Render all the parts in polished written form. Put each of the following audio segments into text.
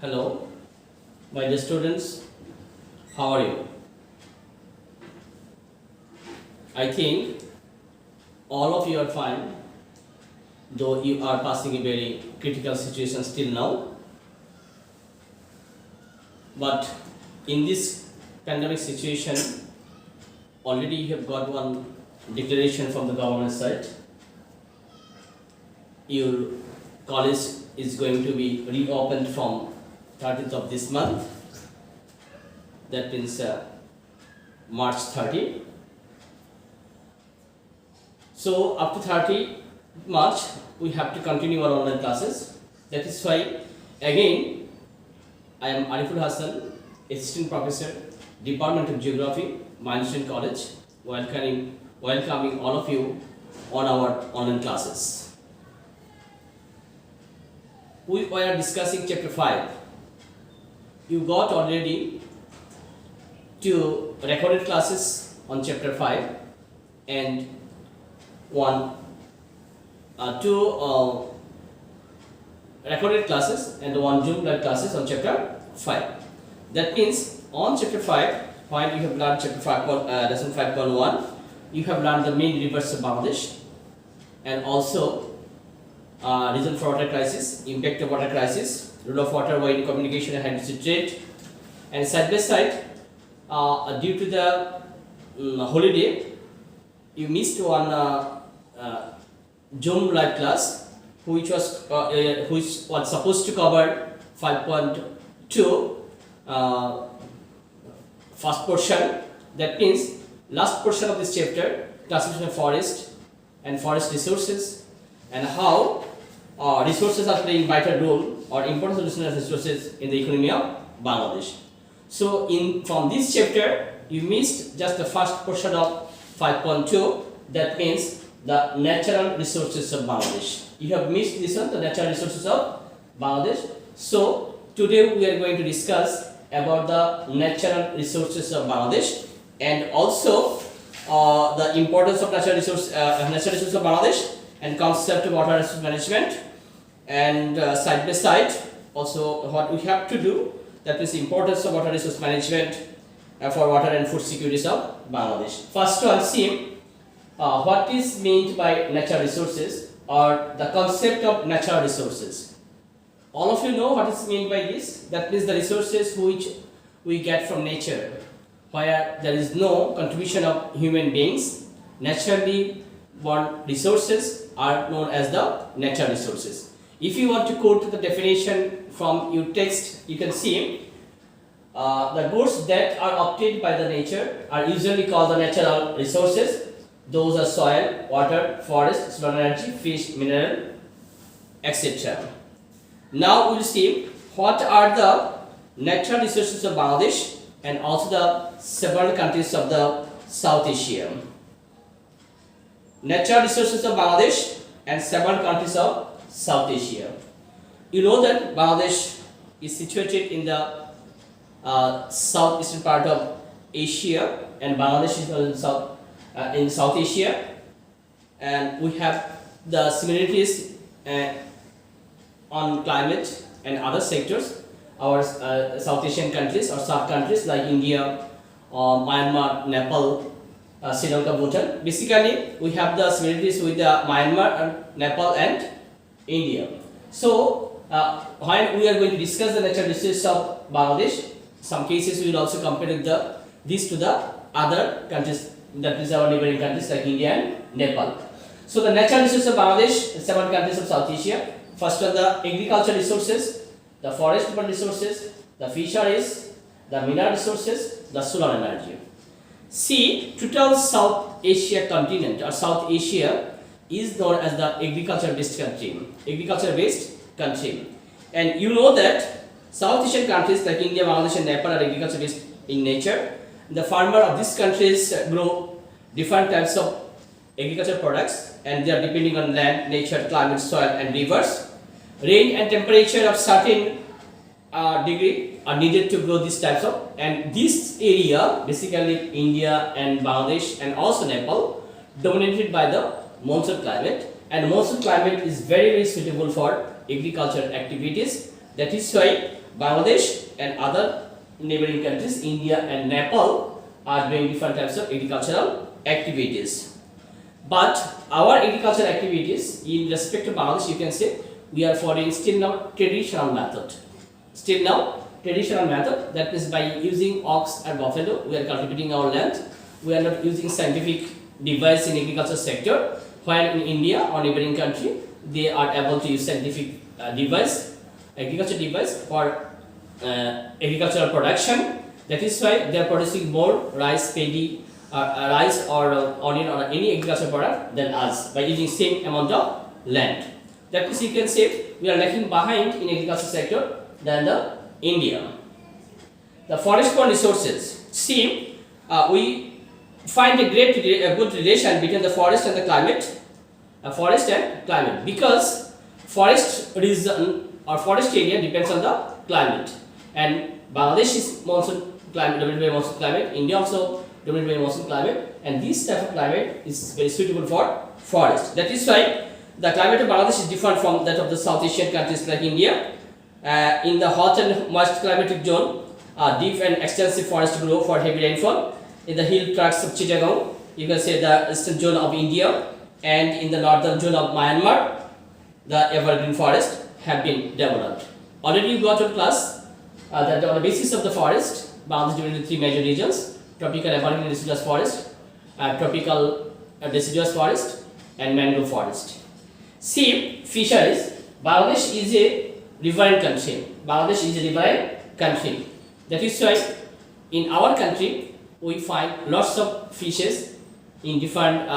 Hello, my dear students, how are you? I think all of you are fine, though you are passing a very critical situation still now. But in this pandemic situation, already you have got one declaration from the government side. Your college is going to be reopened from 30th of this month, that means March 30. So up to 30 March we have to continue our online classes. That is why again I am Ariful Hassan, Assistant Professor, Department of Geography, Milestone College, welcoming all of you on our online classes. We are discussing chapter 5. You got already 2 recorded classes on chapter 5 and 2 recorded classes and 1 Zoom live classes on chapter 5. That means on chapter 5, while you have learned chapter 5, lesson 5.1, you have learned the main rivers of Bangladesh and also reason for water crisis, impact of water crisis, role of water in communication and hydrology trade, and side by side, due to the holiday, you missed one Zoom live class, which was supposed to cover 5.2 first portion. That means last portion of this chapter, classification of forest and forest resources, and how resources are playing vital role or importance of resources in the economy of Bangladesh. So from this chapter you missed just the first portion of 5.2, that means the natural resources of Bangladesh. You have missed this one, the natural resources of Bangladesh. So today we are going to discuss about the natural resources of Bangladesh and also the importance of natural resources of Bangladesh and concept of water resource management, and side by side also what we have to do, that is importance of water resource management for water and food securities of Bangladesh. First one, see what is meant by natural resources or the concept of natural resources. All of you know what is meant by this. That means the resources which we get from nature, where there is no contribution of human beings. Naturally born resources are known as the natural resources. If you want to quote the definition from your text, you can see the goods that are obtained by the nature are usually called the natural resources. Those are soil, water, forest, solar energy, fish, mineral, etc. Now we will see what are the natural resources of Bangladesh and also the several countries of the South Asia. Natural resources of Bangladesh and several countries of South Asia. You know that Bangladesh is situated in the southeastern part of Asia, and Bangladesh is in South Asia, and we have the similarities on climate and other sectors. Our South Asian countries or sub-countries like India, Myanmar, Nepal, Sri Lanka, Bhutan. Basically, we have the similarities with the Myanmar, and Nepal, and India. So, when we are going to discuss the natural resources of Bangladesh, some cases we will also compare this to the other countries, that is our neighboring countries like India and Nepal. So, the natural resources of Bangladesh, several countries of South Asia. First are the agricultural resources, the forest resources, the fisheries, the mineral resources, the solar energy. See, total South Asia continent or South Asia is known as the agriculture-based country. And you know that South Asian countries like India, Bangladesh, and Nepal are agriculture-based in nature. The farmer of these countries grow different types of agricultural products, and they are depending on land, nature, climate, soil, and rivers. Rain and temperature of certain degree are needed to grow these types of, and this area, basically India and Bangladesh and also Nepal, dominated by the monsoon climate, and monsoon climate is very suitable for agricultural activities. That is why Bangladesh and other neighboring countries, India and Nepal, are doing different types of agricultural activities. But our agricultural activities in respect to Bangladesh, you can say we are following still now traditional method. Still now traditional method, that means by using ox and buffalo, we are cultivating our land. We are not using scientific device in agriculture sector. While in India or neighboring country, they are able to use scientific agriculture device for agricultural production. That is why they are producing more rice, paddy, rice or onion or any agricultural product than us by using same amount of land. That means you can say we are lagging behind in agriculture sector than the India. The forest borne resources. See, we find a good relation between the forest and the climate. Forest and climate, because forest region or forest area depends on the climate, and Bangladesh is monsoon climate, dominated by monsoon climate. India also dominated by monsoon climate, and this type of climate is very suitable for forest. That is why the climate of Bangladesh is different from that of the South Asian countries like India. In the hot and moist climatic zone, deep and extensive forests grow for heavy rainfall. In the hill tracts of Chittagong, you can say the eastern zone of India, and in the northern zone of Myanmar, the evergreen forest have been developed. Already you got your class that on the basis of the forest, Bangladesh divided into three major regions: tropical evergreen deciduous forest, tropical deciduous forest, and mangrove forest. See, fisheries. Bangladesh is a riverine country. Bangladesh is a riverine country. That is why in our country we find lots of fishes in different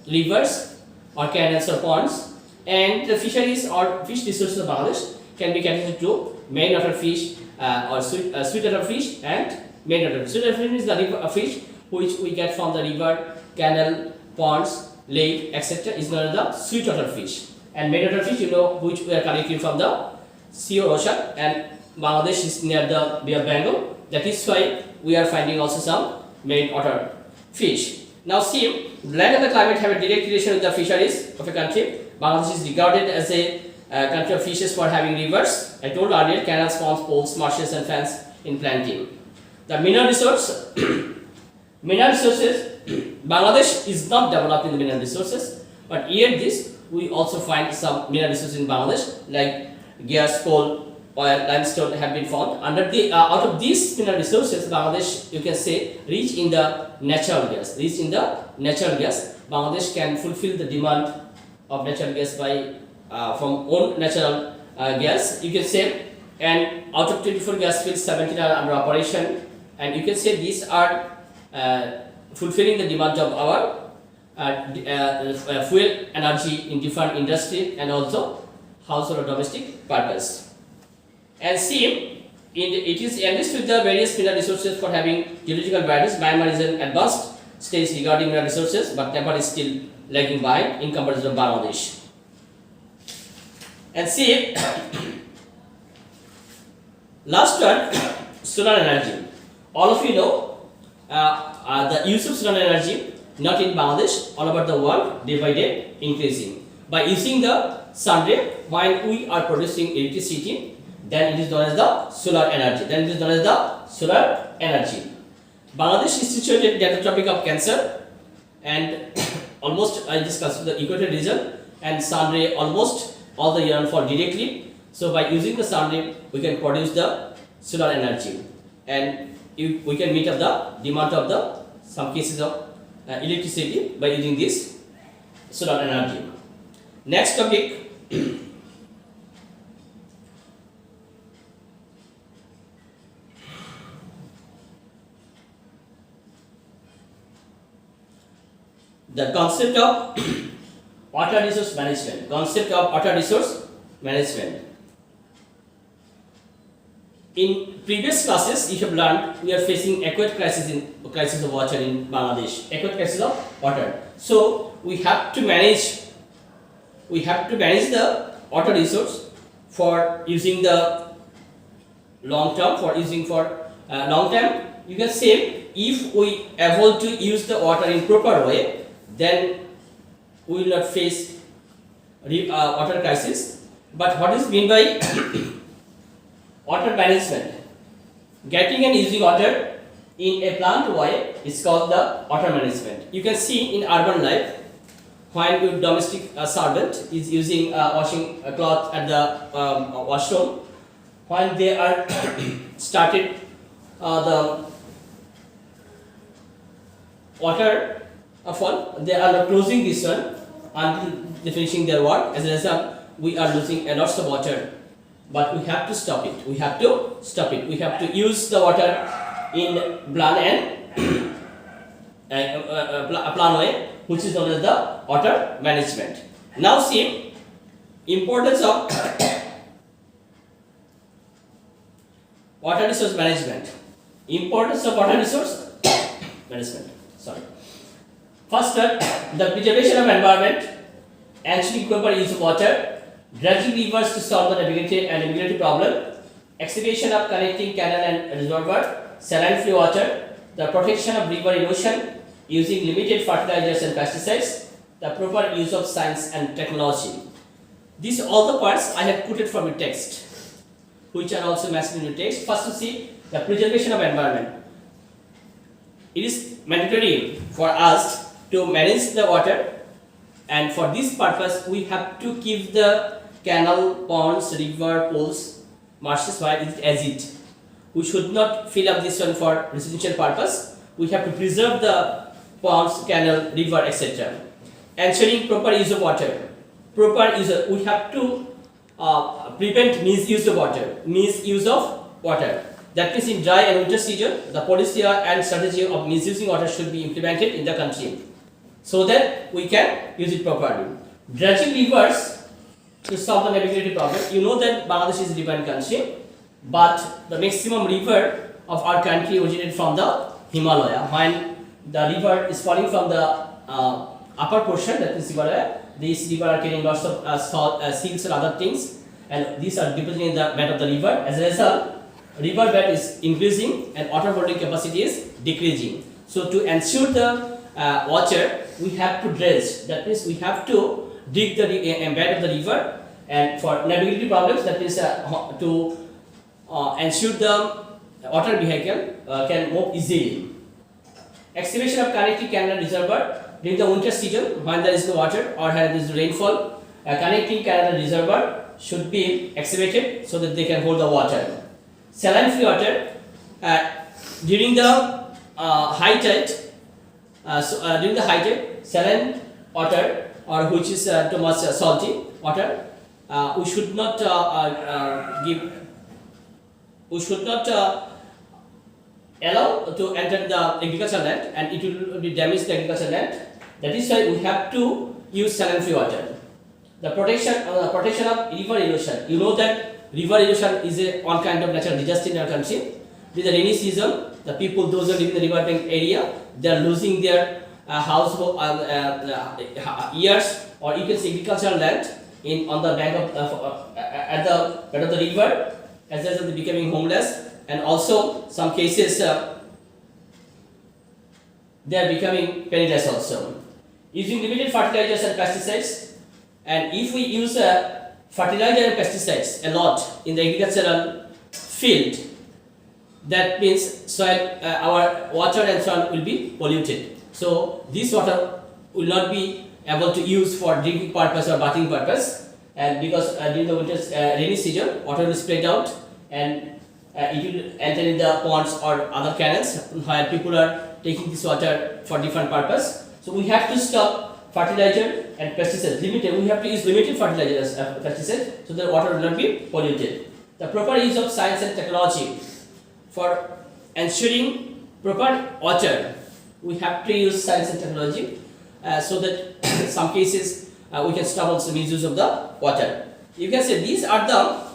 rivers or canals or ponds, and the fisheries or fish resources of Bangladesh can be categorized to main water fish or sweet water fish and main water fish. Sweet water fish is the river fish which we get from the river, canal, ponds, lake, etc. is known as the sweet water fish, and main water fish, you know, which we are collecting from the sea or ocean, and Bangladesh is near the Bay of Bengal. That is why we are finding also some main water fish. Now see, land and the climate have a direct relation with the fisheries of a country. Bangladesh is regarded as a country of fishes for having rivers. I told earlier, canals, ponds, pools, marshes and fans in planting. The mineral resources, Bangladesh is not developed in the mineral resources, but yet this we also find some mineral resources in Bangladesh like gas, coal, oil, limestone have been found. Out of these mineral resources, Bangladesh, you can say, rich in the natural gas. Bangladesh can fulfill the demand of natural gas by from own natural gas, you can say, and out of 24 gas fields, 17 are under operation, and you can say these are fulfilling the demand of our fuel energy in different industry and also household or domestic purpose. And see, it is enriched with the various mineral resources for having geological varieties. Myanmar is an advanced stage regarding mineral resources, but Nepal is still lagging behind in comparison to Bangladesh. And see, last one, solar energy. All of you know the use of solar energy, not in Bangladesh, all over the world, day by day increasing. By using the sun ray, while we are producing electricity, then it is known as the solar energy. Bangladesh is situated at the Tropic of Cancer, and almost I discussed the equator region, and sun ray almost all the year for directly. So by using the sun ray, we can produce the solar energy, and we can meet up the demand of the some cases of electricity by using this solar energy. Next topic. The concept of water resource management. In previous classes, you have learned we are facing acute crisis of water in Bangladesh. Acute crisis of water. So we have to manage the water resource for using the long term. You can say if we able to use the water in proper way, then we will not face water crisis. But what is mean by water management. Getting and using water in a planned way is called the water management. You can see in urban life, when your domestic servant is using washing a cloth at the washroom, when they are started the water fall, they are not closing this one until they finishing their work. As a result, we are losing a lot of water, but we have to stop it. We have to stop it. We have to use the water in plan and plan way, which is known as the water management. Now see importance of water resource management. Importance of water resource management. Sorry. First, the preservation of environment, ensuring proper use of water, dredging rivers to solve the navigability problem, excavation of connecting canal and reservoir, saline free water, the protection of river erosion, using limited fertilizers and pesticides, the proper use of science and technology. These are all the parts I have quoted from your text, which are also mentioned in your text. First, to see the preservation of environment. It is mandatory for us to manage the water, and for this purpose we have to keep the canal, ponds, river, pools, marshes as it. We should not fill up this one for residential purpose. We have to preserve the ponds, canal, river, etc. Ensuring proper use of water. Proper use of, we have to prevent misuse of water. Misuse of water. That means in dry and winter season, the policy and strategy of misusing water should be implemented in the country, so that we can use it properly. Dredging rivers to solve the navigability problem. You know that Bangladesh is a riverine country, but the maximum river of our country originated from the Himalaya. When the river is falling from the upper portion, that is Himalaya, these river are carrying lots of salt, silts and other things, and these are depositing in the bed of the river. As a result, river bed is increasing and water holding capacity is decreasing. So to ensure the water, we have to dredge. That means we have to dig the bed of the river, and for navigability problems, that is to ensure the water vehicle can move easily. Excavation of connecting canal reservoir during the winter season when there is no water or when there is rainfall. A connecting canal reservoir should be excavated so that they can hold the water. Saline free water during the high tide. During the high tide, saline water, or which is too much salty water, we should not give. We should not allow to enter the agricultural land, and it will be damage the agricultural land. That is why we have to use saline free water. The protection of river erosion. You know that river erosion is one kind of natural disaster in our country. With the rainy season, the people, those who live in the river bank area, they are losing their household years, or you can say agricultural land on the bank of at the bed of the river. As a result, they are becoming homeless, and also some cases they are becoming penniless also. Using limited fertilizers and pesticides, and if we use fertilizer and pesticides a lot in the agricultural field, that means soil, our water and soil will be polluted. So this water will not be able to use for drinking purpose or bathing purpose, and because during the winter rainy season, water will spread out and it will enter in the ponds or other canals where people are taking this water for different purpose. So we have to stop fertilizer and pesticides. We have to use limited fertilizers, pesticides, so that water will not be polluted. The proper use of science and technology for ensuring proper water. We have to use science and technology so that in some cases we can stop also misuse of the water. You can say these are the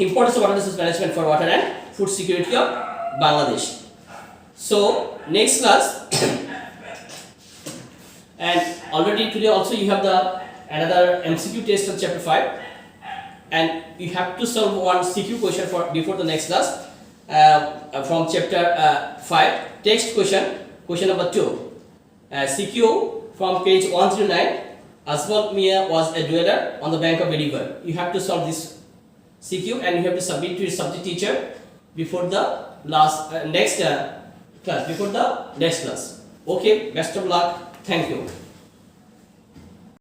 importance of water resource management for water and food security of Bangladesh. So next class, and already today also you have another MCQ test on chapter 5, and you have to solve one CQ question before the next class from chapter 5. Text question number 2. CQ from page 109. Aswad Mia was a dweller on the bank of a river. You have to solve this CQ and you have to submit to your subject teacher before the next class. Okay, best of luck. Thank you.